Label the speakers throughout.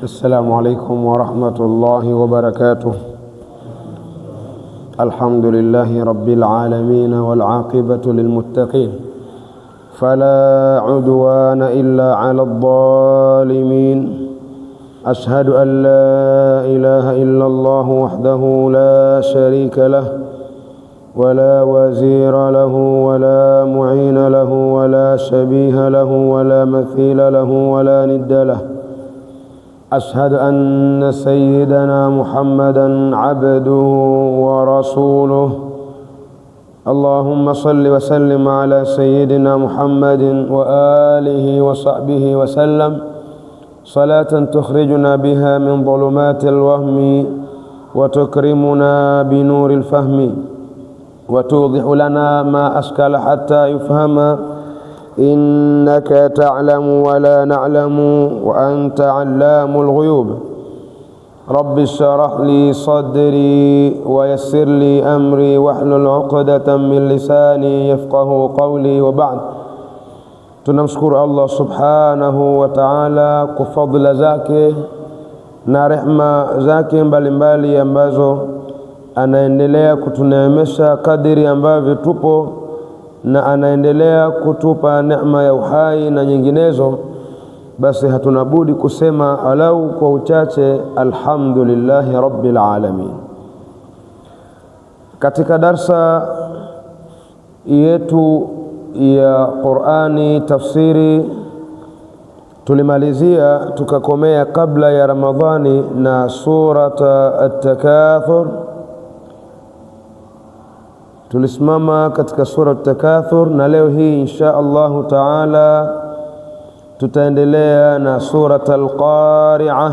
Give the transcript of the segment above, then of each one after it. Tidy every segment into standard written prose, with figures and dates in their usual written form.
Speaker 1: السلام عليكم ورحمة الله وبركاته. الحمد لله رب العالمين والعاقبة للمتقين فلا عدوان إلا على الظالمين. أشهد أن لا إله إلا الله وحده لا شريك له ولا وزير له ولا معين له ولا شبيه له ولا مثيل له ولا ند له. أشهد أن سيدنا محمدًا عبده ورسوله. اللهم صل وسلم على سيدنا محمد وآله وصحبه وسلم صلاة تخرجنا بها من ظلمات الوهم وتكرمنا بنور الفهم وتوضح لنا ما أشكل حتى يفهم. إنك تعلم ولا نعلم وأنت علام الغيوب. رب اشرح لي صدري ويسر لي أمري واحلل عقدة من لساني يفقه قولي. وبعد، tunamshukuru Allah subhanahu wa ta'ala kwa fadhila zake na rehema zake mbalimbali ambazo anaendelea kutuneemesha kadiri ambavyo tupo, na anaendelea kutupa neema ya uhai na nyinginezo. Basi hatuna budi kusema alau kwa uchache alhamdulillahi rabbil alamin. Katika darsa yetu ya Qur'ani tafsiri tulimalizia tukakomea kabla ya Ramadhani na surata At-Takathur. Tulisimama katika sura At-Takathur, na leo hii insha Allahu taala tutaendelea na suratul Qari'ah.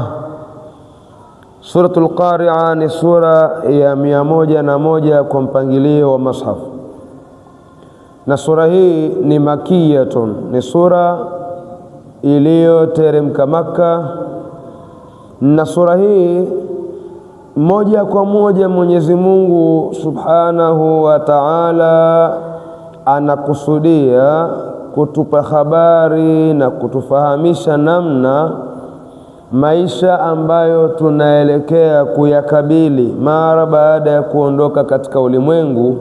Speaker 1: Suratul Qari'ah ni sura ya 101 kwa mpangilio wa mushaf, na sura hii ni makiyatun, ni sura iliyoteremka Makka. Na sura hii moja kwa moja Mwenyezi Mungu Subhanahu wa Ta'ala anakusudia kutupa habari na kutufahamisha namna maisha ambayo tunaelekea kuyakabili mara baada ya kuondoka katika ulimwengu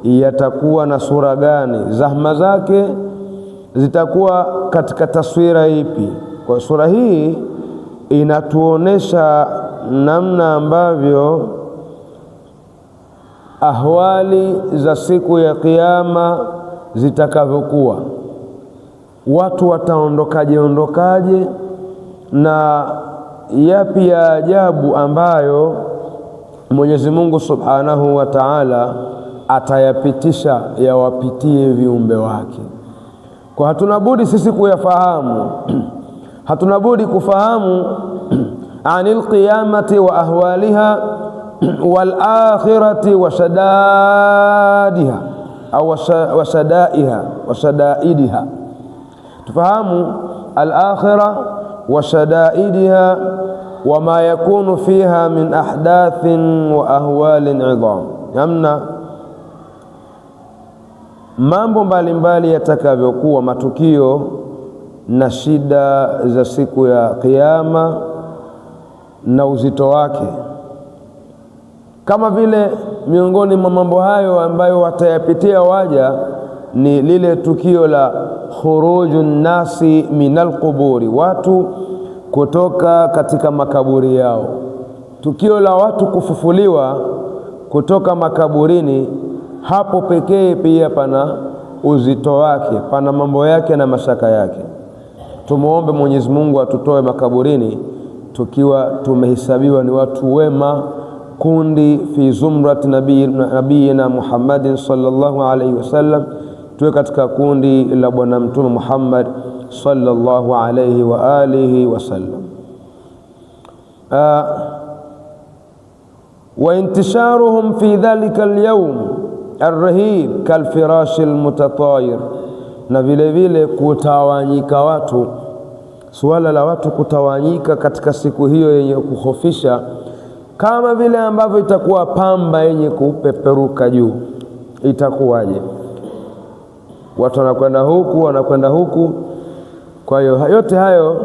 Speaker 1: yatakuwa na sura gani, zahma zake zitakuwa katika taswira ipi. Kwa sura hii inatuonesha namna ambavyo ahwali za siku ya Kiyama zitakavyokuwa, watu wataondokaje na yapi ya ajabu ambayo Mwenyezi Mungu Subhanahu wa Ta'ala atayapitisha yawapitie viumbe wake. Kwa hatuna budi sisi kuyafahamu hatuna budi kufahamu anil qiyamati wa ahwaliha wal akhirati wa shadadiha au wa shadaidiha. Tufahamu al akhirah wa shadaidiha wa ma yakunu fiha min ahdathin wa ahwalin idham, namna mambo mbalimbali yatakavyokuwa, matukio na shida za siku ya Kiyama na uzito wake. Kama vile miongoni mwa mambo hayo ambayo watayapitia waja ni lile tukio la khurujun nasi minal quburi, watu kutoka katika makaburi yao. Tukio la watu kufufuliwa kutoka makaburini, hapo pekee pia pana uzito wake, pana mambo yake na mashaka yake. Tumuombe Mwenyezi Mungu atutoe makaburini tukiwa tumehesabiwa ni watu wema, kundi fi zumrat nabiyina Muhammadin sallallahu alaihi wasallam, tuwe katika kundi la bwana mtume Muhammad sallallahu alaihi wa alihi wasallam. Wa intisharuhum fi dhalika al-yawm ar-rahib kalfirash al-mutatayir, na vile vile kutawanyika watu, suala la watu kutawanyika katika siku hiyo yenye kuhofisha, kama vile ambavyo itakuwa pamba yenye kupeperuka juu. Itakuwaje? Watu wanakwenda huku. Kwa hiyo yote hayo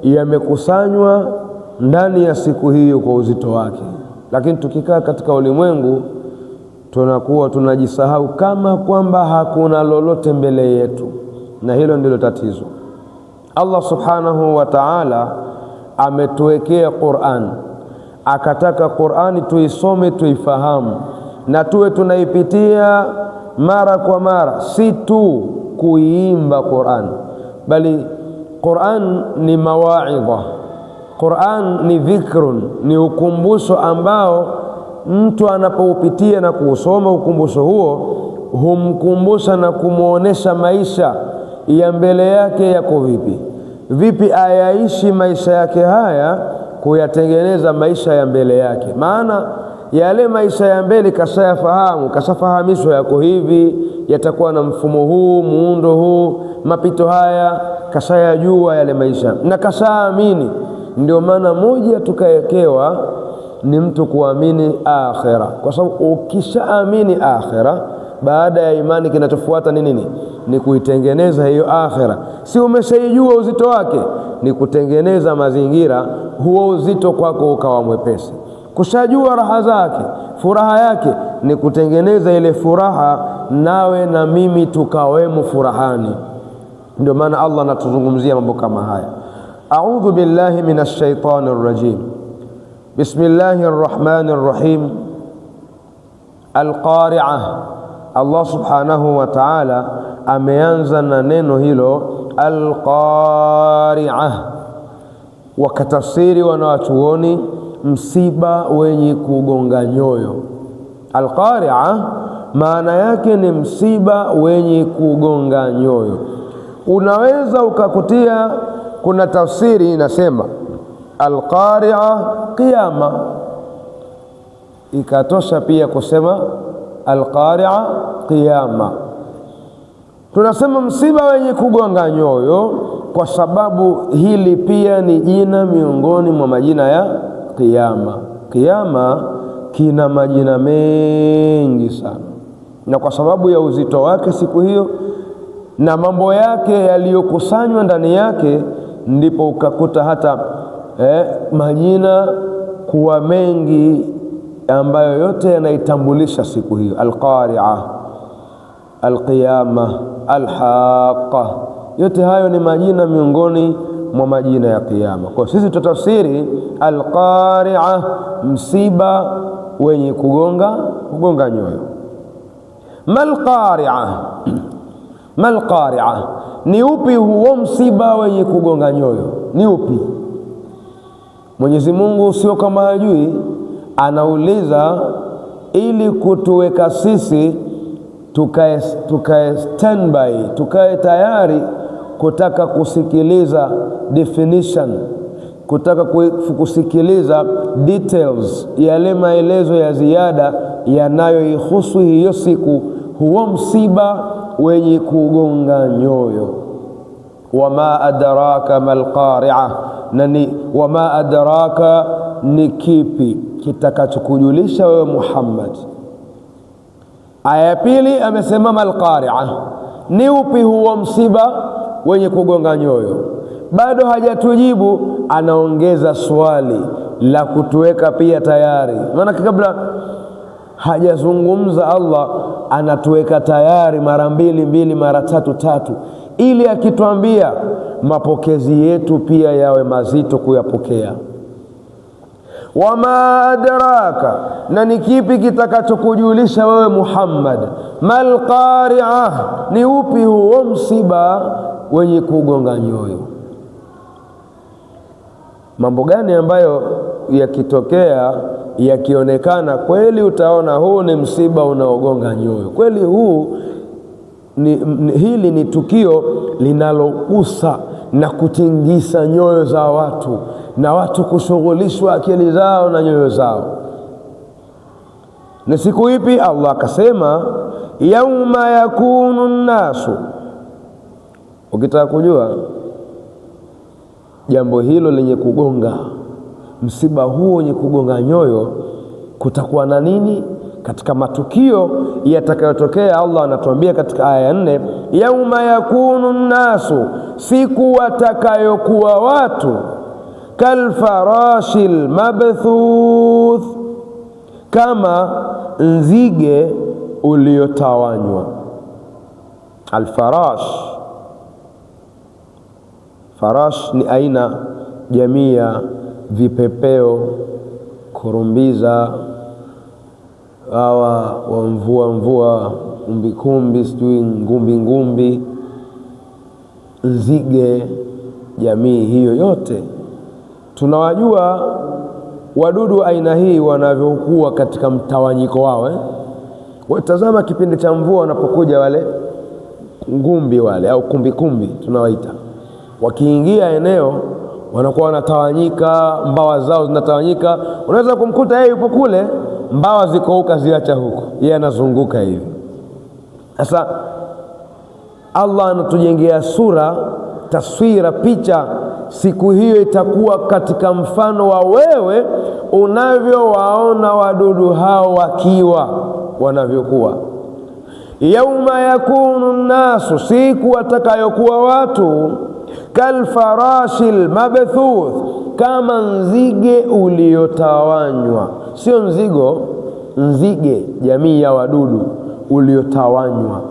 Speaker 1: yamekusanywa ndani ya siku hiyo kwa uzito wake. Lakini tukikaa katika ulimwengu tunakuwa tunajisahau kama kwamba hakuna lolote mbele yetu, na hilo ndilo tatizo. Allah subhanahu wa ta'ala ametuwekea Qur'an, akataka Qur'ani tuisome, tuifahamu na tuwe tunaipitia mara kwa mara, si tu kuiimba Qur'an, bali Qur'an ni mawaidha, Qur'an ni dhikrun, ni ukumbusho ambao mtu anapoupitia na kuusoma ukumbusho huo humkumbusha na kumuonesha maisha ya mbele yake yako vipi ayaishi maisha yake haya kuyatengeneza maisha ya mbele yake. Maana yale maisha ya mbele kashayafahamu, kashafahamishwa yako hivi, yatakuwa na mfumo huu, muundo huu, mapito haya kashayajua yale maisha na kashaamini. Ndio maana moja tukaekewa ni mtu kuamini akhira, kwa sababu ukishaamini akhira, baada ya imani kinachofuata ni nini? Ni kuitengeneza hiyo akhira. Si umeshaijua uzito wake, ni kutengeneza mazingira huo uzito kwako ukawa mwepesi. Kushajua raha zake, furaha yake, ni kutengeneza ile furaha nawe na mimi tukawemo furahani. Ndio maana Allah anatuzungumzia mambo kama haya. A'udhu billahi minash shaitanir rajim. Bismillahir rahmanir rahim. Al-Qari'ah. Allah subhanahu wa ta'ala ameanza na neno hilo Al-Qari'ah, wakatafsiri wanawachuoni msiba wenye kugonga nyoyo. Al-Qari'ah maana yake ni msiba wenye kugonga nyoyo. Unaweza ukakutia, kuna tafsiri inasema Al-Qari'ah qiyama, ikatosha pia kusema Al-Qari'ah qiyama. Tunasema msiba wenye kugonga nyoyo kwa sababu hili pia ni jina miongoni mwa majina ya qiyama. Qiyama kina majina mengi sana, na kwa sababu ya uzito wake siku hiyo na mambo yake yaliyokusanywa ndani yake, ndipo ukakuta hata majina kuwa mengi ambayo yote yanaitambulisha siku hiyo. Al-Qari'ah, Al-Qiyama, Al-Haqqa, yote hayo ni majina miongoni mwa majina ya Qiyama. Kwa sisi tutafsiri Al-Qari'ah msiba wenye kugonga nyoyo. Mal-Qari'ah, Mal-Qari'ah, ni upi huo msiba wenye kugonga nyoyo? Ni upi? Mwenyezi Mungu sio kama hajui, anauliza ili kutuweka sisi tukae standby, tukae tayari kutaka kusikiliza definition, kutaka kusikiliza details, yale maelezo ya ziada yanayoihusu hiyo siku, huo msiba wenye kugonga nyoyo. Wama adraka mal-Qari'ah, nani wama adraka, ni kipi kitakachokujulisha wewe Muhammad. Aya ya pili amesema mal-Qari'ah, ni upi huo msiba wenye kugonga nyoyo. Bado hajatujibu, anaongeza swali la kutuweka pia tayari. Maana kabla hajazungumza Allah anatuweka tayari mara mbili, mara tatu, ili akituambia mapokezi yetu pia yawe mazito kuyapokea. Wama adraka, na ni kipi kitakachokujulisha wewe Muhammad. Mal-Qari'ah, ni upi huo msiba wenye kugonga nyoyo. Mambo gani ambayo yakitokea yakionekana kweli utaona huu ni msiba unaogonga nyoyo kweli, hili ni tukio linalogusa na kutingisa nyoyo za watu, na watu kushughulishwa akili zao na nyoyo zao. Ni siku ipi? Allah akasema yauma yakunu nnasu. Ukitaka kujua jambo hilo lenye kugonga, msiba huo wenye kugonga nyoyo, kutakuwa na nini katika matukio yatakayotokea, Allah anatuambia katika aya ya 4, yauma yakunu nnasu, siku watakayokuwa watu kalfarashil mabthuth, kama nzige uliotawanywa. Alfarash, farash ni aina jamii ya vipepeo, kurumbiza, hawa wa mvua, umbikumbi, sijui ngumbi, nzige, jamii hiyo yote tunawajua. Wadudu aina hii wanavyokuwa katika mtawanyiko wao. Watazama kipindi cha mvua wanapokuja wale ngumbi wale au kumbikumbi tunawaita, wakiingia eneo wanakuwa wanatawanyika, mbawa zao zinatawanyika. Unaweza kumkuta yeye yupo kule, mbawa ziko huko ziacha huko, yeye anazunguka hivi. Sasa Allah anatujengea sura, taswira, picha. Siku hiyo itakuwa katika mfano wa wewe unavyowaona wadudu hao wakiwa wanavyokuwa. Yauma yakunu nnasu, siku watakayokuwa watu, kalfarashil mabthuth, kama nzige uliotawanywa. Sio nzigo, nzige, jamii ya wadudu uliotawanywa.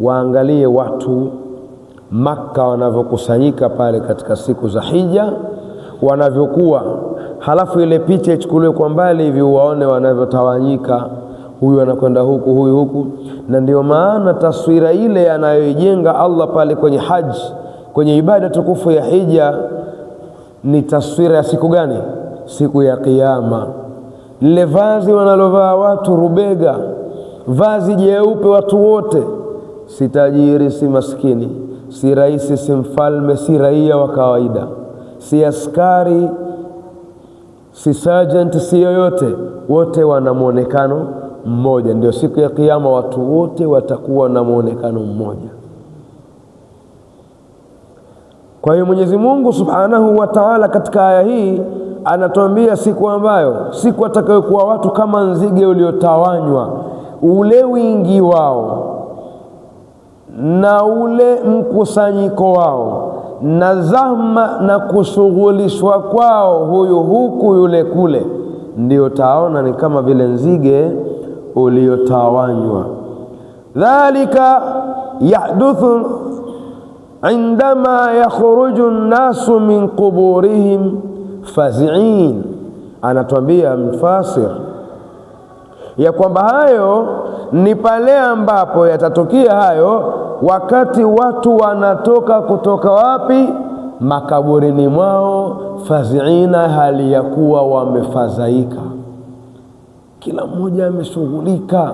Speaker 1: Waangalie watu Makka wanavyokusanyika pale katika siku za Hija, wanavyokuwa, halafu ile picha ichukuliwe kwa mbali hivi, waone wanavyotawanyika, huyu anakwenda huku, huyu huku. Na ndio maana taswira ile anayoijenga Allah pale kwenye haji, kwenye ibada tukufu ya Hija, ni taswira ya siku gani? Siku ya Kiyama. Lile vazi wanalovaa watu rubega, vazi jeupe watu wote, si tajiri si maskini, si raisi si mfalme, si raia wa kawaida, si askari si sergeant, si yoyote, wote wana muonekano mmoja. Ndio siku ya Kiyama watu wote watakuwa na muonekano mmoja. Kwa hiyo Mwenyezi Mungu Subhanahu wa Ta'ala katika aya hii anatuambia siku ambayo, siku atakayokuwa watu kama nzige uliotawanywa, ule wingi wao na ule mkusanyiko wao na zahma na kushughulishwa kwao, huyu huku yule kule, ndio taona ni kama vile nzige uliotawanywa. Dhalika yahduthu indama yakhruju nnasu min quburihim fazi'in. Anatuambia mfasir ya kwamba hayo ni pale ambapo yatatokea hayo wakati watu wanatoka kutoka wapi? Makaburini mwao, fazi'ina, hali ya kuwa wamefadhaika, kila mmoja ameshughulika,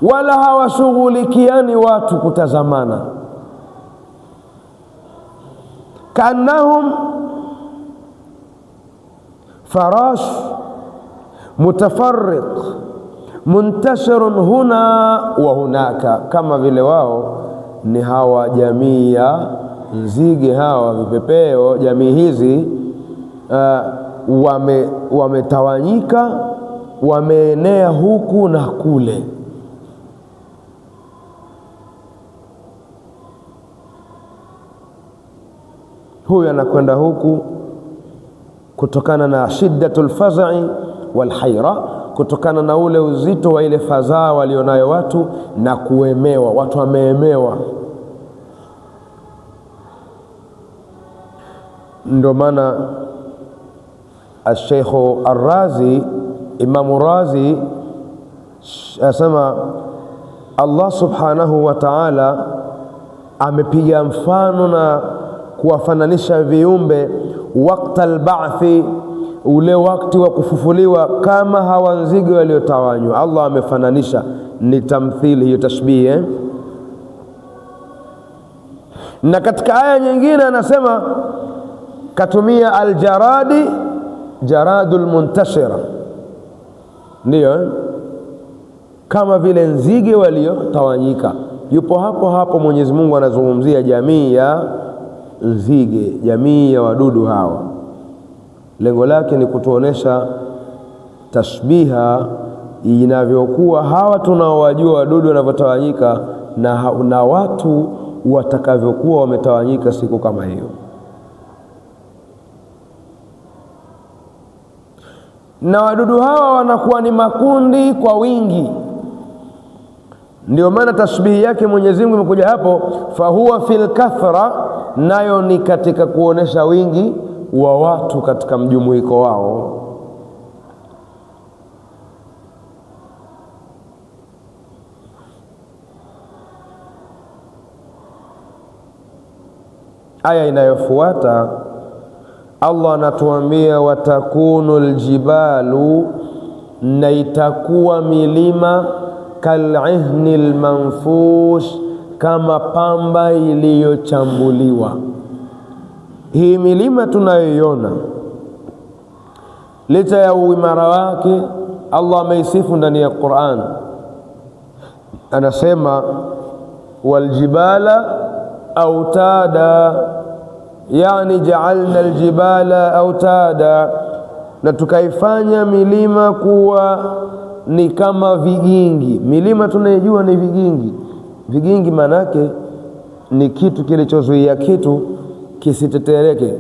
Speaker 1: wala hawashughulikiani watu kutazamana. Kanahum farash mutafarriq muntashirun huna wa hunaka, kama vile wao ni hawa jamii ya nzige, hawa vipepeo, jamii hizi wametawanyika, wameenea huku na kule. Huyu anakwenda huku kutokana na shiddatul faz'i wal hayra, kutokana na ule uzito wa ile fadhaa walionayo watu na kuemewa, watu wameemewa. Ndio maana Al-Sheikh Ar-Razi, Imam Razi asema Allah Subhanahu wa Ta'ala amepiga mfano na kuwafananisha viumbe wakati al-ba'thi, ule wakati wa kufufuliwa, kama hawa nzige waliotawanywa. Allah amefananisha, ni tamthili hiyo, tashbih. Na katika aya nyingine anasema katumia aljaradi, jaradul muntashira, ndio kama vile nzige waliotawanyika. Yupo hapo hapo Mwenyezi Mungu anazungumzia jamii ya nzige, jamii ya wadudu hawa. Lengo lake ni kutuonesha tashbiha inavyokuwa hawa tunaowajua wadudu wanavyotawanyika na watu watakavyokuwa wametawanyika siku kama hiyo. Na wadudu hawa wanakuwa ni makundi kwa wingi. Ndio maana tashbihi yake Mwenyezi Mungu imekuja hapo, fahuwa fil kathra, nayo ni katika kuonesha wingi wa watu katika mjumuiko wao. Aya inayofuata Allah anatuambia watakunu aljibalu, na itakuwa milima kal'ihni almanfush, kama pamba iliyochambuliwa. Hii milima tunayoiona licha ya uimara wake, Allah ameisifu ndani ya Qur'an, anasema waljibala autada, yani ja'alna aljibala autada, na tukaifanya milima kuwa ni kama vigingi. Milima tunayojua ni vigingi. Vigingi manake ni kitu kilichozuia kitu kisitetereke.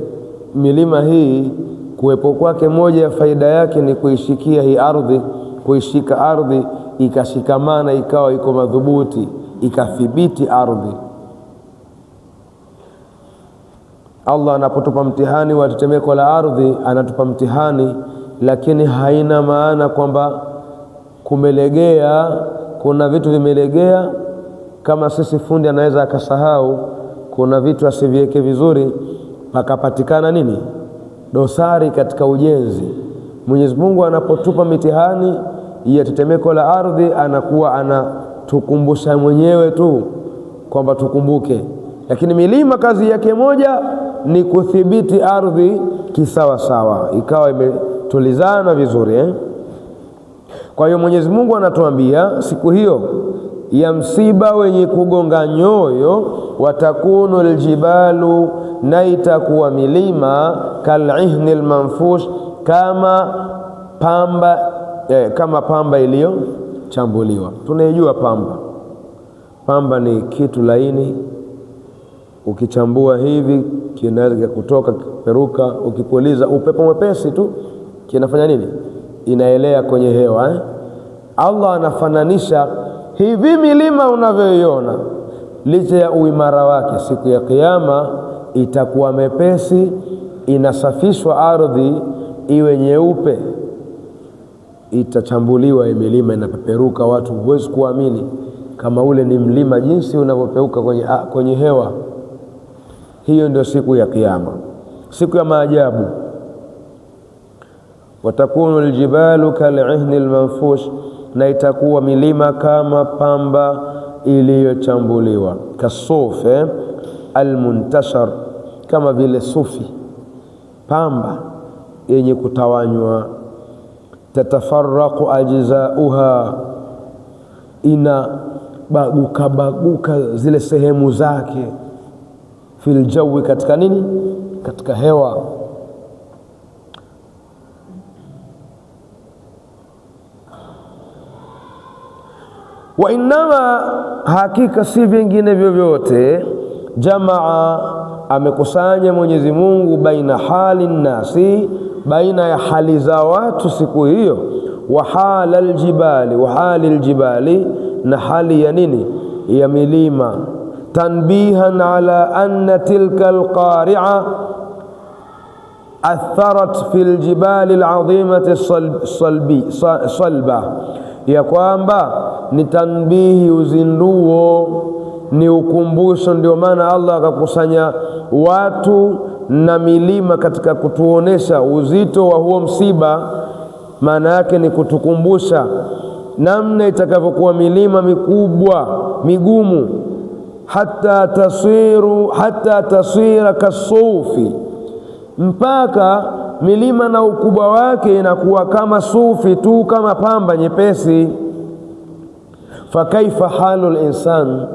Speaker 1: Milima hii kuwepo kwake, moja ya faida yake ni kuishikia hii ardhi, kuishika ardhi ikashikamana, ikawa iko madhubuti, ikathibiti ardhi. Allah anapotupa mtihani wa tetemeko la ardhi, anatupa mtihani, lakini haina maana kwamba kumelegea, kuna vitu vimelegea. Kama sisi fundi anaweza akasahau kuna vitu asiviweke vizuri, pakapatikana nini? Dosari katika ujenzi. Mwenyezi Mungu anapotupa mitihani ya tetemeko la ardhi, anakuwa anatukumbusha mwenyewe tu kwamba tukumbuke. Lakini milima kazi yake moja ni kuthibiti ardhi kisawa sawa, ikawa imetulizana vizuri. Kwa hiyo Mwenyezi Mungu anatuambia siku hiyo ya msiba wenye kugonga nyoyo, watakunu aljibalu, na itakuwa milima kal'ihni almanfush, kama pamba iliyochambuliwa. Tunajua pamba ni kitu laini, ukichambua hivi kinaweza kutoka peruka, ukipuliza upepo mwepesi tu kinafanya nini? Inaelea kwenye hewa. Allah anafananisha hivi milima unavyoiona, licha ya uimara wake, siku ya Kiyama itakuwa mepesi, inasafishwa ardhi iwe nyeupe, itachambuliwa milima, inapeperuka. Watu huwezi kuamini kama ule ni mlima jinsi unavyopeuka kwenye hewa. Hiyo ndio siku ya Kiyama, siku ya maajabu. Watakunu aljibalu kal'ihni almanfush, na itakuwa milima kama pamba iliyochambuliwa. Kasuf almuntashar, kama vile sufi, pamba yenye kutawanywa. Tatafarraqu ajzauha, ina baguka zile sehemu zake. Fil jawi, katika nini? Katika hewa. Wa innama, hakika si vingine vyovyote, jamaa, amekusanya Mwenyezi Mungu baina hali nasi, baina ya hali za watu siku hiyo, wa hali aljibali, na hali ya nini? Ya milima. Tanbihan ala anna tilka alqari'a atharat fil jibali alazimati salba, ya kwamba ni tanbihi, uzinduo, ni ukumbusho. Ndio maana Allah akakusanya watu na milima katika kutuonesha uzito wa huo msiba. Maana yake ni kutukumbusha namna itakavyokuwa milima mikubwa migumu, hata tasira kasufi, mpaka milima na ukubwa wake inakuwa kama sufi tu, kama pamba nyepesi. Fakaifa halu linsan,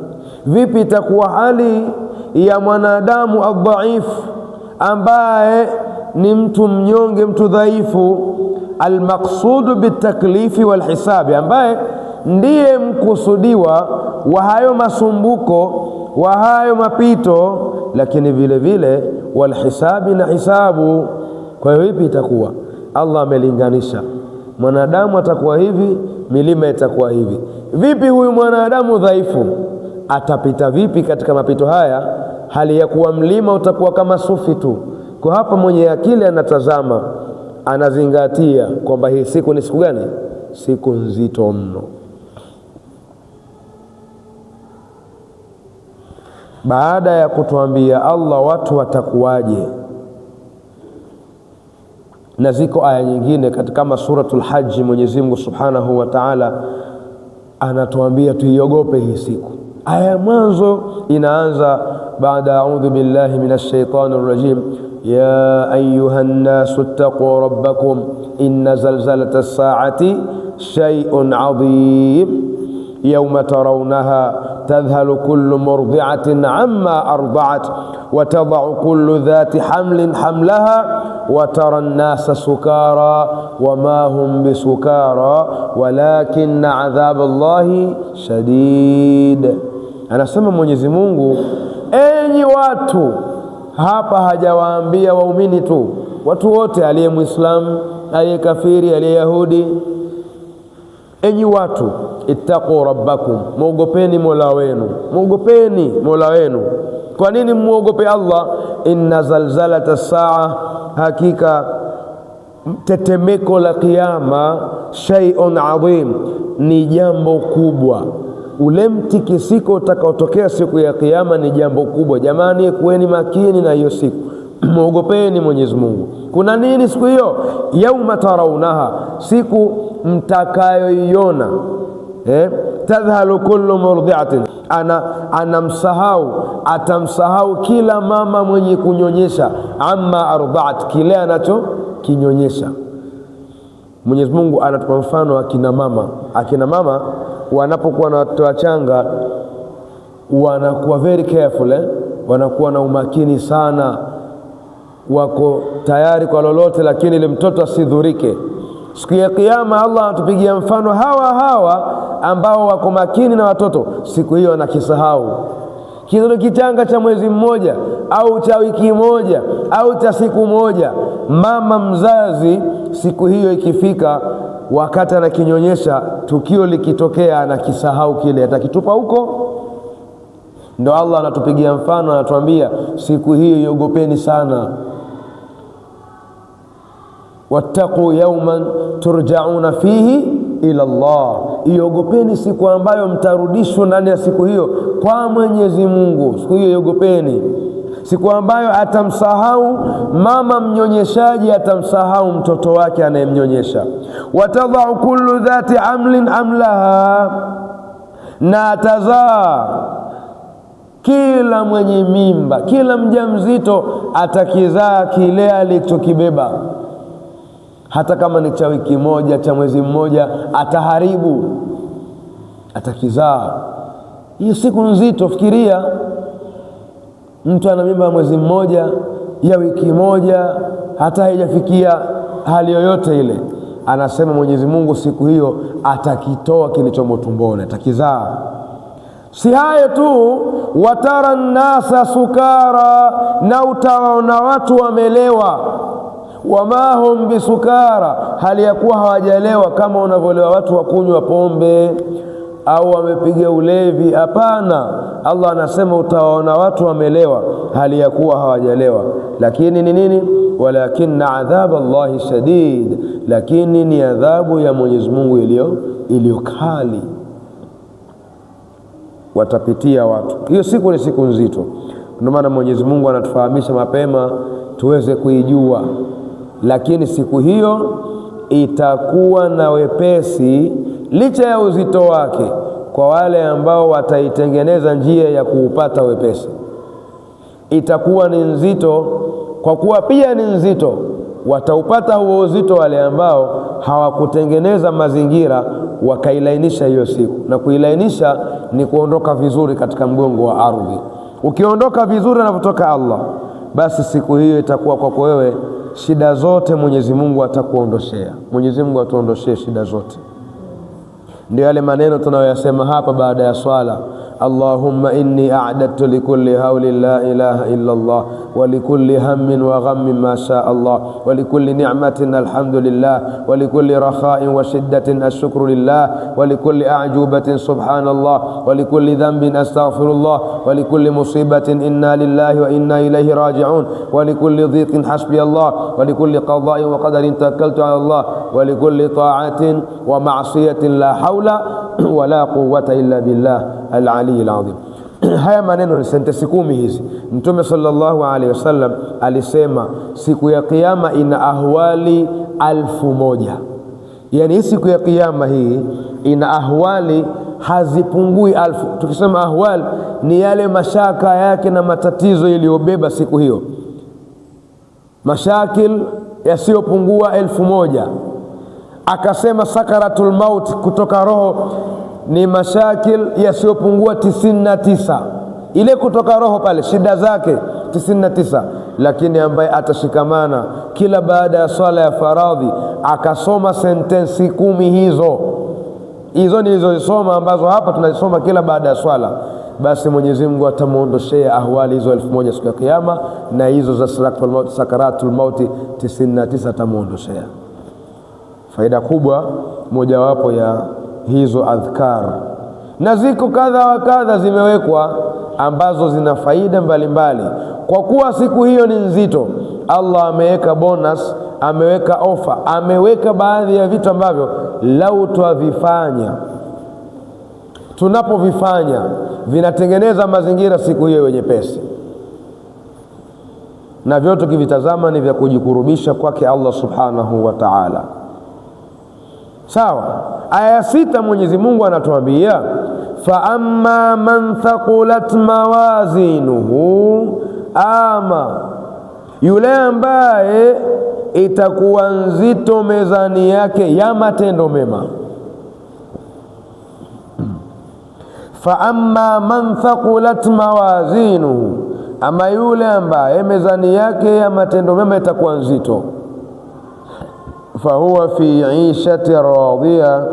Speaker 1: vipi itakuwa hali ya mwanadamu adhaifu, ambaye ni mtu mnyonge, mtu dhaifu. Almaqsudu bitaklifi walhisabi, ambaye ndiye mkusudiwa wa hayo masumbuko, wa hayo mapito, lakini vile vile walhisabi, na hisabu. Kwa hiyo hivi itakuwa Allah amelinganisha, mwanadamu atakuwa hivi, milima itakuwa hivi. Vipi huyu mwanadamu dhaifu atapita vipi katika mapito haya, hali ya kuwa mlima utakuwa kama sufi tu? Kwa hapa mwenye akili anatazama, anazingatia kwamba hii siku ni siku gani? Siku nzito mno. Baada ya kutuambia Allah watu watakuwaje, na ziko aya nyingine katika suratul Hajj, Mwenyezi Mungu Subhanahu wa Ta'ala anatuambia tuiogope hii siku. Aya ya mwanzo inaanza baada a'udhu billahi minash shaitanir rajim, ya ayyuhan nasu ittaqu rabbakum inna zalzalatas saati shay'un 'adhim yawma tarawnaha tadhhalu kullu murdi'atin 'amma arda'at wa tad'u kullu dhati hamlin hamlaha wa tara an-nasa sukara wama hum bisukara walakinna 'adhab Allahi shadid. Anasema Mwenyezi Mungu, enyi watu. Hapa hajawaambia waumini tu, watu wote, aliye Muislamu, aliye kafiri, aliye Yahudi. Enyi watu, ittaqu rabbakum, muogopeni Mola wenu, muogopeni Mola wenu. Kwa nini muogope Allah? Inna zalzalata saa, hakika tetemeko la kiyama, shay'un adhim, ni jambo kubwa. Ule mtikisiko utakaotokea siku ya kiyama ni jambo kubwa. Jamani, kuweni makini na hiyo siku, muogopeni Mwenyezi Mungu. Kuna nini siku hiyo? Yauma tarawunaha, siku mtakayoiona. Tadhhalu kullu murdi'atin, atamsahau kila mama mwenye kunyonyesha, amma arda'at, kile anacho kinyonyesha. Mwenyezi Mungu anatupa mfano akina mama wanapokuwa na watoto wachanga wanakuwa very careful, wanakuwa na umakini sana, wako tayari kwa lolote, lakini ile mtoto asidhurike. Siku ya kiyama Allah anatupigia mfano hawa ambao wako makini na watoto, siku hiyo anakisahau kitoto kichanga cha mwezi mmoja au cha wiki moja au cha siku moja. Mama mzazi siku hiyo ikifika, wakati anakinyonyesha, tukio likitokea, anakisahau kile, atakitupa huko. Ndio Allah anatupigia mfano, anatuambia siku hiyo iogopeni sana. Wattaqu yawman turja'una fihi ila Allah, iogopeni siku ambayo mtarudishwa ndani ya siku hiyo kwa Mwenyezi Mungu. Siku hiyo iogopeni, siku ambayo atamsahau mama mnyonyeshaji, atamsahau mtoto wake anayemnyonyesha. Watadhau kullu dhati hamlin hamlaha, na atazaa kila mwenye mimba, kila mjamzito atakizaa kile alichokibeba, hata kama ni cha wiki moja, cha mwezi mmoja, ataharibu, atakizaa. Hiyo siku nzito. Fikiria mtu ana mimba ya mwezi mmoja, ya wiki moja, hata haijafikia hali yoyote ile. Anasema Mwenyezi Mungu siku hiyo atakitoa kilichomo tumboni, atakizaa. Si hayo tu, watara nasa sukara, na utawaona watu wamelewa. Wama hum bisukara, hali ya kuwa hawajalewa kama unavyolewa watu wakunywa pombe au wamepiga ulevi. Hapana, Allah anasema utawaona watu wamelewa hali ya kuwa hawajalewa. Lakini ni nini? Walakinna adhab Allahi shadid, lakini ni adhabu ya Mwenyezi Mungu iliyo kali. Watapitia watu. Hiyo siku ni siku nzito. Ndio maana Mwenyezi Mungu anatufahamisha mapema tuweze kuijua. Lakini siku hiyo itakuwa na wepesi licha ya uzito wake kwa wale ambao wataitengeneza njia ya kuupata wepesi. Itakuwa ni nzito kwa kuwa pia ni nzito, wataupata huo uzito wale ambao hawakutengeneza mazingira wakailainisha hiyo siku. Na kuilainisha ni kuondoka vizuri katika mgongo wa ardhi. Ukiondoka vizuri anavyotoka Allah, basi siku hiyo itakuwa kwako wewe shida zote Mwenyezi Mungu atakuondoshea. Mwenyezi Mungu atuondoshee shida zote. ndio yale maneno tunayoyasema hapa baada ya swala: Allahumma inni a'dadtu likulli hawlin la ilaha illa Allah wa likulli hammin wa ghammin ma sha Allah wa likulli ni'matin alhamdulillah wa likulli rakha'in wa shiddatin ashkuru lillah wa likulli a'jubatin subhanallah wa likulli dhanbin astaghfirullah wa likulli musibatin inna lillahi wa inna ilayhi raji'un wa likulli dhiqin hasbi Allah wa likulli qada'in wa qadarin tawakkaltu ala Allah wa likulli ta'atin wa ma'siyatin la hawla wa la quwwata illa billah al-ali al-azim. Haya maneno ni sentensi 10 hizi. Mtume sallallahu alaihi wasallam alisema siku ya kiyama ina ahwali 1000. Yani siku ya kiyama hii ina ahwali hazipungui 1000. Tukisema ahwali ni yale mashaka yake na matatizo yaliyobeba siku hiyo, mashakil yasiyopungua 1000. Akasema sakaratul maut, kutoka roho ni mashakil yasiyopungua 99. Ile kutoka roho pale shida zake 99, lakini ambaye atashikamana kila baada ya swala ya faradhi akasoma sentensi 10 hizo nilizosoma, ambazo hapa tunasoma kila baada ya swala, basi Mwenyezi Mungu atamuondoshea ahwali hizo 1000 siku ya kiyama, na hizo za sakaratul maut 99 atamuondoshea. Faida kubwa mojawapo ya hizo adhkar, na ziko kadha wa kadha zimewekwa ambazo zina faida mbalimbali. Kwa kuwa siku hiyo ni nzito, Allah ameweka bonus, ameweka ofa, ameweka baadhi ya vitu ambavyo lau tuavifanya, tunapovifanya vinatengeneza mazingira siku hiyo yenye pesi, na vyote kivitazama ni vya kujikurubisha kwake Allah subhanahu wa ta'ala. Sawa. Aya 6 Mwenyezi Mungu anatuambia fa amma man thaqulat mawazinuhu, ama yule ambaye itakuwa nzito mezani yake ya matendo mema. Fa amma man thaqulat mawazinuhu, ama yule ambaye mezani yake ya matendo mema itakuwa nzito, fahuwa fi 'ishati radhiya,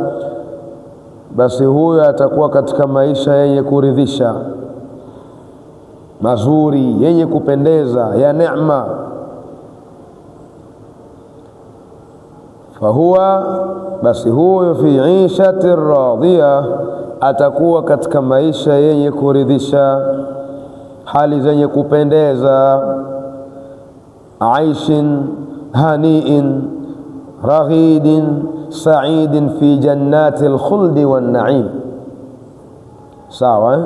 Speaker 1: basi huyo atakuwa katika maisha yenye kuridhisha, mazuri, yenye kupendeza, ya neema. Fahuwa, basi huyo fi 'ishati radhiya, atakuwa katika maisha yenye kuridhisha, hali zenye kupendeza. Aishin haniin raghidin sa'idin fi jannatil khuldi wan na'im. Sawa.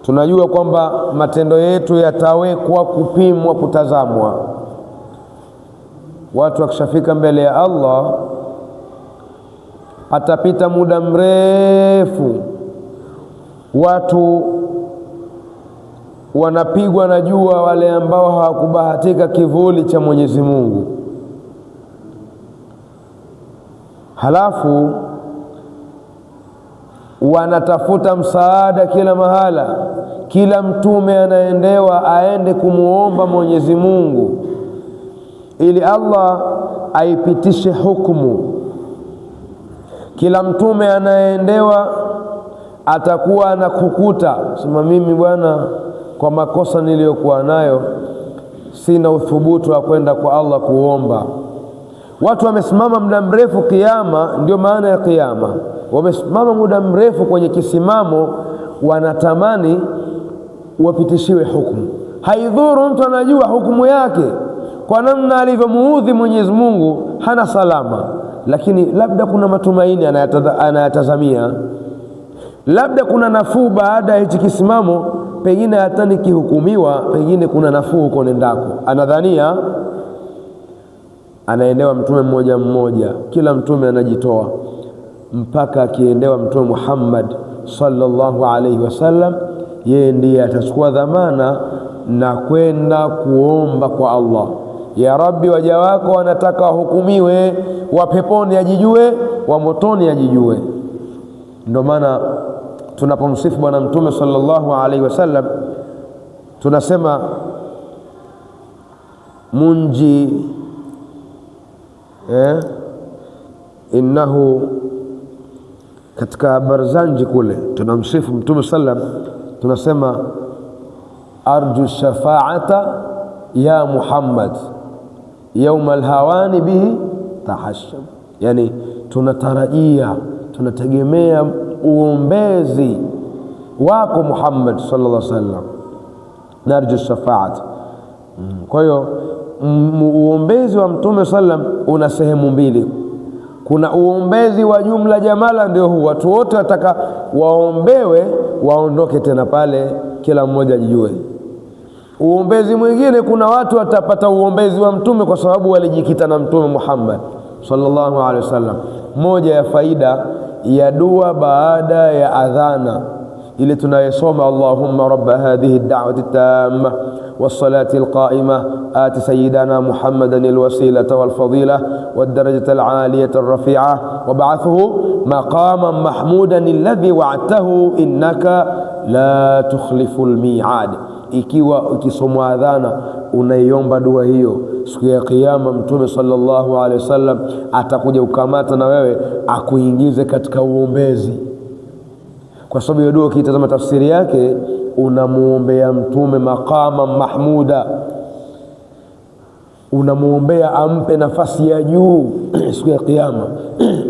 Speaker 1: Tunajua kwamba matendo yetu yatawekwa, kupimwa, kutazamwa. Watu wakishafika mbele ya Allah, atapita muda mrefu, watu wanapigwa na jua, wale ambao hawakubahatika kivuli cha Mwenyezi Mungu. Halafu wanatafuta msaada kila mahala, kila mtume anaendewa aende kumuomba Mwenyezi Mungu ili Allah aipitishe hukumu. Kila mtume anaendewa atakuwa anakukuta, sema mimi bwana, kwa makosa niliyokuwa nayo sina uthubutu wa kwenda kwa Allah kuomba. Watu wamesimama muda mrefu kiyama, ndio maana ya kiyama. Wamesimama muda mrefu kwenye kisimamo, wanatamani wapitishiwe hukumu. Haidhuru mtu anajua hukumu yake, kwa namna alivyomuudhi Mwenyezi Mungu hana salama, lakini labda kuna matumaini anayatazamia, labda kuna nafuu baada ya hichi kisimamo, pengine hata nikihukumiwa pengine kuna nafuu huko nendako. Anadhania, anaendewa mtume mmoja mmoja, kila mtume anajitoa, mpaka akiendewa Mtume Muhammad sallallahu alaihi wasallam, yeye ndiye atachukua dhamana na kwenda kuomba kwa Allah. Ya Rabbi, waja wako wanataka wahukumiwe, wa peponi ajijue, wa motoni ajijue. Ndio maana tunapomsifu bwana Mtume sallallahu alaihi wasallam tunasema munji innahu, katika Barzanji kule tunamsifu Mtume sallam, tunasema arju shafaata ya Muhammad yauma alhawani bihi tahasham, yani tunatarajia, tunategemea uombezi wako Muhammad sallallahu alaihi wasallam, narju shafaat. Kwa hiyo uombezi wa Mtume sallam una sehemu mbili. Kuna uombezi wa jumla jamala, ndio huu watu wote wataka waombewe waondoke tena pale, kila mmoja ajijue. Uombezi mwingine, kuna watu watapata uombezi wa Mtume kwa sababu walijikita na Mtume Muhammad sallallahu alaihi wasallam. Moja ya faida ya dua baada ya adhana ile tunayosoma, Allahumma rabba hadhihi ad-da'wati at-tamma was-salati al-qa'imah ati sayyidana Muhammadan al-wasilata wal-fadila wad-darajata al-'aliyata ar-rafi'ah wab'athhu maqaman mahmudan alladhi wa'adtahu innaka la tukhlifu al-mi'ad. Ikiwa ukisomwa adhana unaiomba dua hiyo, siku ya kiyama Mtume sallallahu alaihi wasallam atakuja ukamata na wewe akuingize katika uombezi. Kwa sababu hiyo dua ukitazama tafsiri yake, unamuombea Mtume maqama mahmuda, unamuombea ampe nafasi ya juu siku ya kiyama,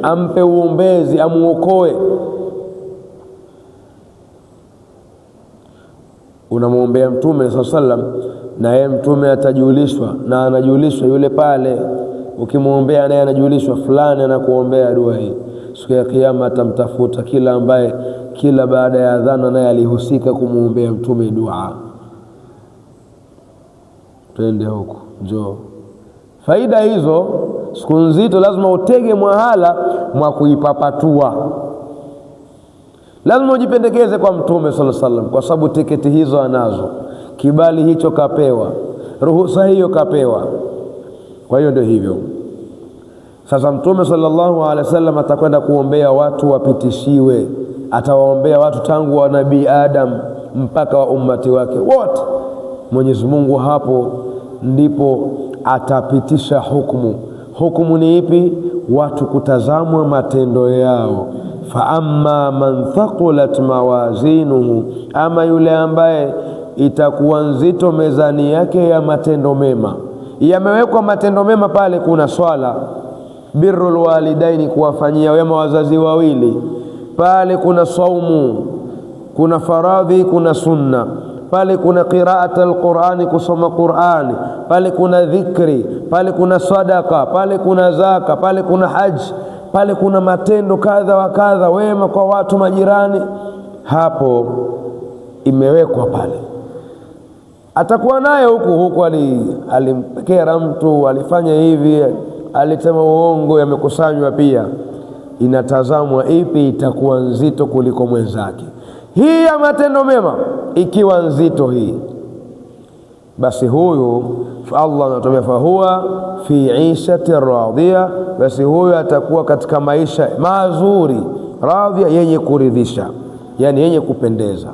Speaker 1: ampe uombezi, amuokoe. Unamuombea Mtume sallallahu alaihi wasallam, na yeye Mtume atajulishwa, na anajulishwa yule pale. Ukimuombea naye anajulishwa, fulani anakuombea dua hii. Siku ya kiyama atamtafuta kila ambaye kila baada ya adhana naye alihusika kumuombea Mtume dua. Twende huko, njoo. Faida hizo siku nzito lazima utege mwahala mwa kuipapatua. Lazima ujipendekeze kwa Mtume sallallahu alaihi wasallam, kwa sababu tiketi hizo anazo, kibali hicho kapewa, ruhusa hiyo kapewa. Kwa hiyo ndio hivyo. Sasa Mtume sallallahu alaihi wasallam atakwenda kuombea watu wapitishiwe, atawaombea watu tangu wa Nabii Adam mpaka wa ummati wake wote. Mwenyezi Mungu hapo ndipo atapitisha hukumu. Hukumu ni ipi? Watu kutazamwa matendo yao. Fa amma man thaqulat mawazinuhu, ama yule ambaye itakuwa nzito mezani yake ya matendo mema. Yamewekwa matendo mema pale, kuna swala, birrul walidaini, kuwafanyia wema wazazi wawili. Pale kuna saumu, kuna faradhi, kuna sunna. Pale kuna qiraat al-Qur'ani, kusoma Qur'ani. Pale kuna dhikri, pale kuna sadaka, pale kuna zaka, pale kuna haji, pale kuna matendo kadha wa kadha, wema kwa watu majirani. Hapo imewekwa pale. Atakuwa naye huku alimkera mtu, alifanya hivi, alitema uongo, yamekusanywa pia. Inatazamwa ipi itakuwa nzito kuliko mwenzake. Hii ya matendo mema ikiwa nzito hii, basi huyu Allah anatuambia fahuwa fi ishati radhiya, basi huyu atakuwa katika maisha mazuri, radhiya, yenye kuridhisha, yani yenye kupendeza.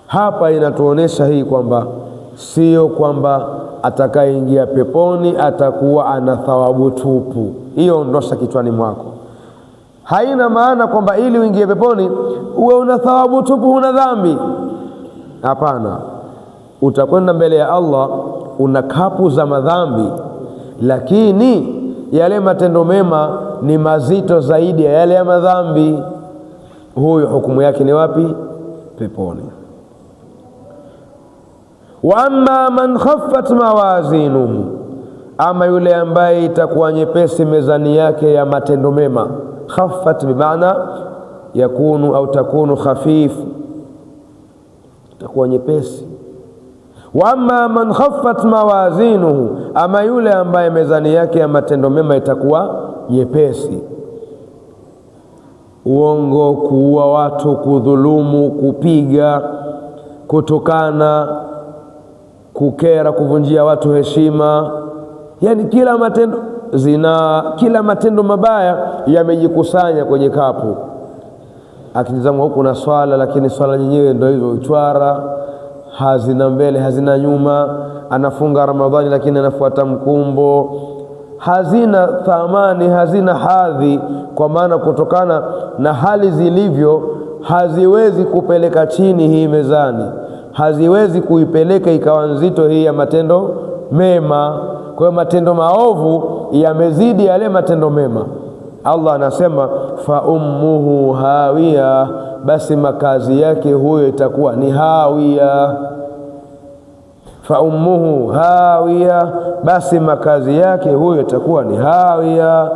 Speaker 1: Hapa inatuonesha hii kwamba sio kwamba atakayeingia peponi atakuwa ana thawabu tupu. Hiyo ondosha kichwani mwako. Haina maana kwamba ili uingie peponi uwe una thawabu tupu, huna dhambi. Hapana, utakwenda mbele ya Allah una kapu za madhambi, lakini yale matendo mema ni mazito zaidi ya yale ya madhambi. Huyo hukumu yake ni wapi? Peponi. Wa amma man khaffat mawazinuhu, ama yule ambaye itakuwa nyepesi mezani yake ya matendo mema. Khaffat bimaana yakunu au takunu khafif, itakuwa nyepesi. Wa amma man khaffat mawazinuhu, ama yule ambaye mezani yake ya matendo mema itakuwa nyepesi. Uongo, kuua watu, kudhulumu, kupiga, kutukana, kukera, kuvunjia watu heshima, yani kila matendo zina, kila matendo mabaya yamejikusanya kwenye kapu. Akitazama huku na swala, lakini swala yenyewe ndio hizo uchwara, hazina mbele hazina nyuma, anafunga Ramadhani lakini anafuata mkumbo, hazina thamani, hazina hadhi, kwa maana kutokana na hali zilivyo haziwezi kupeleka chini hii mezani, haziwezi kuipeleka ikawa nzito hii ya matendo mema. Kwa hiyo matendo maovu yamezidi yale matendo mema. Allah anasema fa ummuhu hawiya, basi makazi yake huyo itakuwa ni hawiya. Fa ummuhu hawiya, basi makazi yake huyo itakuwa ni hawiya.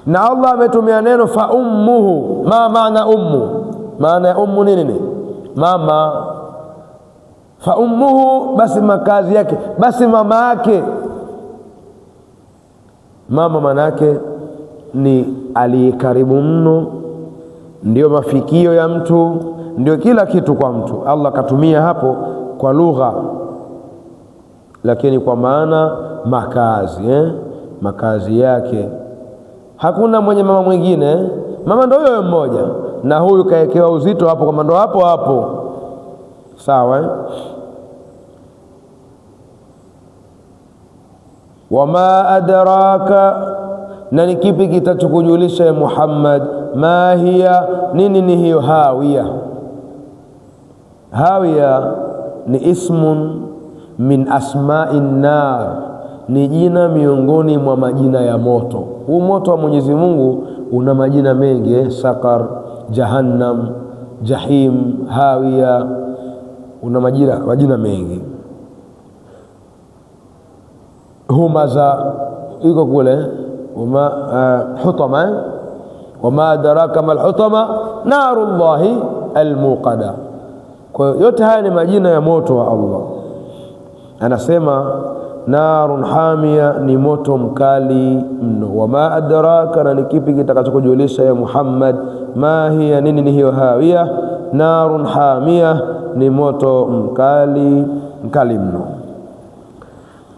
Speaker 1: Na Allah ametumia neno fa ummuhu. Ma maana ummu? Maana ya ummu nini? Mama. Fa ummuhu, basi makazi yake, basi mama yake. Mama maana yake ni aliyekaribu mno, ndio mafikio ya mtu, ndio kila kitu kwa mtu. Allah katumia hapo kwa lugha, lakini kwa maana makazi, makazi yake. Hakuna mwenye mama mwingine, mama ndio huyo mmoja, na huyu kaekewa uzito hapo kwa ndo hapo hapo. Sawa. Wama adraka, na ni kipi kitachokujulisha ya Muhammad, ma hiya, nini ni hiyo hawiya? Hawiya ni ismun min asma'in nar, ni jina miongoni mwa majina ya moto. Huu moto wa Mwenyezi Mungu una majina mengi, Sakar, Jahannam, Jahim, Hawiya, una majina mengi. Humaza iko kule, hutama, wama adraka mal hutama narullahi almuqada. Kwa yote haya ni majina ya moto wa Allah. Anasema narun hamia, ni moto mkali mno. Wama adraka, na ni kipi kitakachokujulisha ya Muhammad, ma hiya, nini ni hiyo hawiya? Narun hamia, ni moto mkali mno.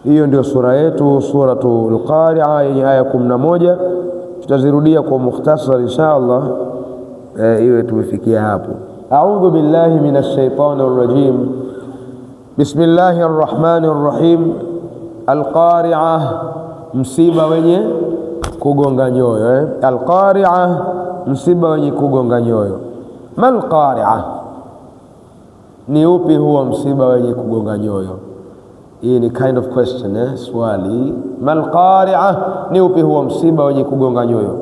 Speaker 1: Hiyo ndio sura yetu, Suratul Qari'ah, yenye aya 11. Tutazirudia kwa mukhtasar insha Allah, iwe tumefikia hapo. A'udhu billahi minash shaitanir rajim. Bismillahir rahmanir rahim. Al-Qari'ah, msiba wenye kugonga nyoyo. Al-Qari'ah, msiba wenye kugonga nyoyo. Mal Qari'ah, ni upi huo msiba wenye kugonga nyoyo? Hii ni kind of question, swali. Mal Qari'ah, ni upi huo msiba wenye kugonga nyoyo?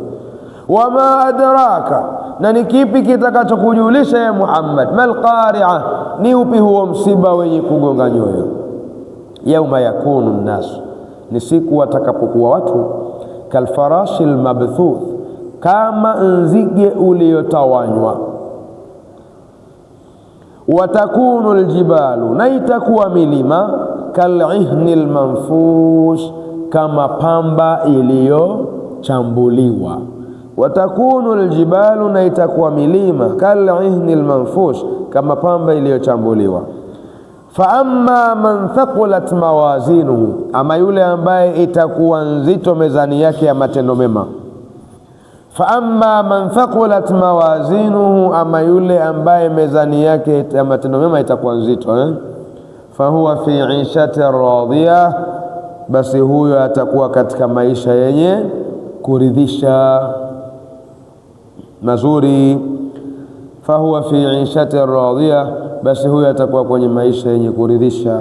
Speaker 1: Wama adraka, na ni kipi kitakachokujulisha ya Muhammad, mal Qari'ah, ni upi huo msiba wenye kugonga nyoyo? Yauma yakunu nnasu, ni siku watakapokuwa watu, kalfarashil mabthuth, kama nzige uliotawanywa. Watakunu aljibalu, na itakuwa milima, kal'ihni almanfush, kama pamba iliyochambuliwa. Watakunu aljibalu, na itakuwa milima, kal'ihni almanfush, kama pamba iliyochambuliwa. Fa amma man thaqulat mawazinuhu, ama yule ambaye itakuwa nzito mezani yake ya matendo mema. Fa amma man thaqulat mawazinuhu, ama yule ambaye mezani yake ya matendo mema itakuwa nzito, fa huwa fi 'ishati radiyah, basi huyo atakuwa katika maisha yenye kuridhisha mazuri. Fa huwa fi 'ishati radiyah, basi huyo atakuwa kwenye maisha yenye kuridhisha.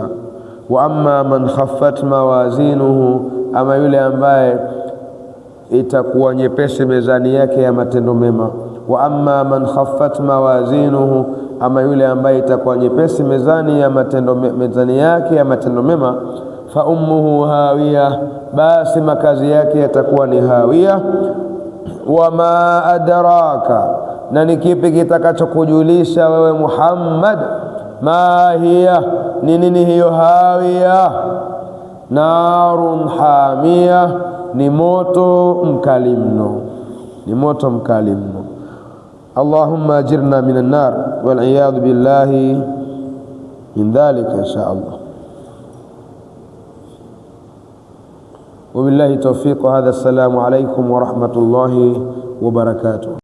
Speaker 1: Wa amma man khaffat mawazinuhu, ama yule ambaye itakuwa nyepesi mezani yake ya matendo mema. Wa amma man khaffat mawazinuhu, ama yule ambaye itakuwa nyepesi mezani yake ya matendo mema. Fa ummuhu hawiya, basi makazi yake yatakuwa ni hawiya. Wama adraka, na ni kipi kitakachokujulisha wewe Muhammad, ma hiya, ni nini hiyo hawiya? Narun hamia, ni moto mkali mno, ni moto mkali mno. Allahumma ajirna minan nar wal iyad billahi min dhalika insha Allah. Wabillahi tawfiq. Hadha, assalamu alaykum wa rahmatullahi wa barakatuh.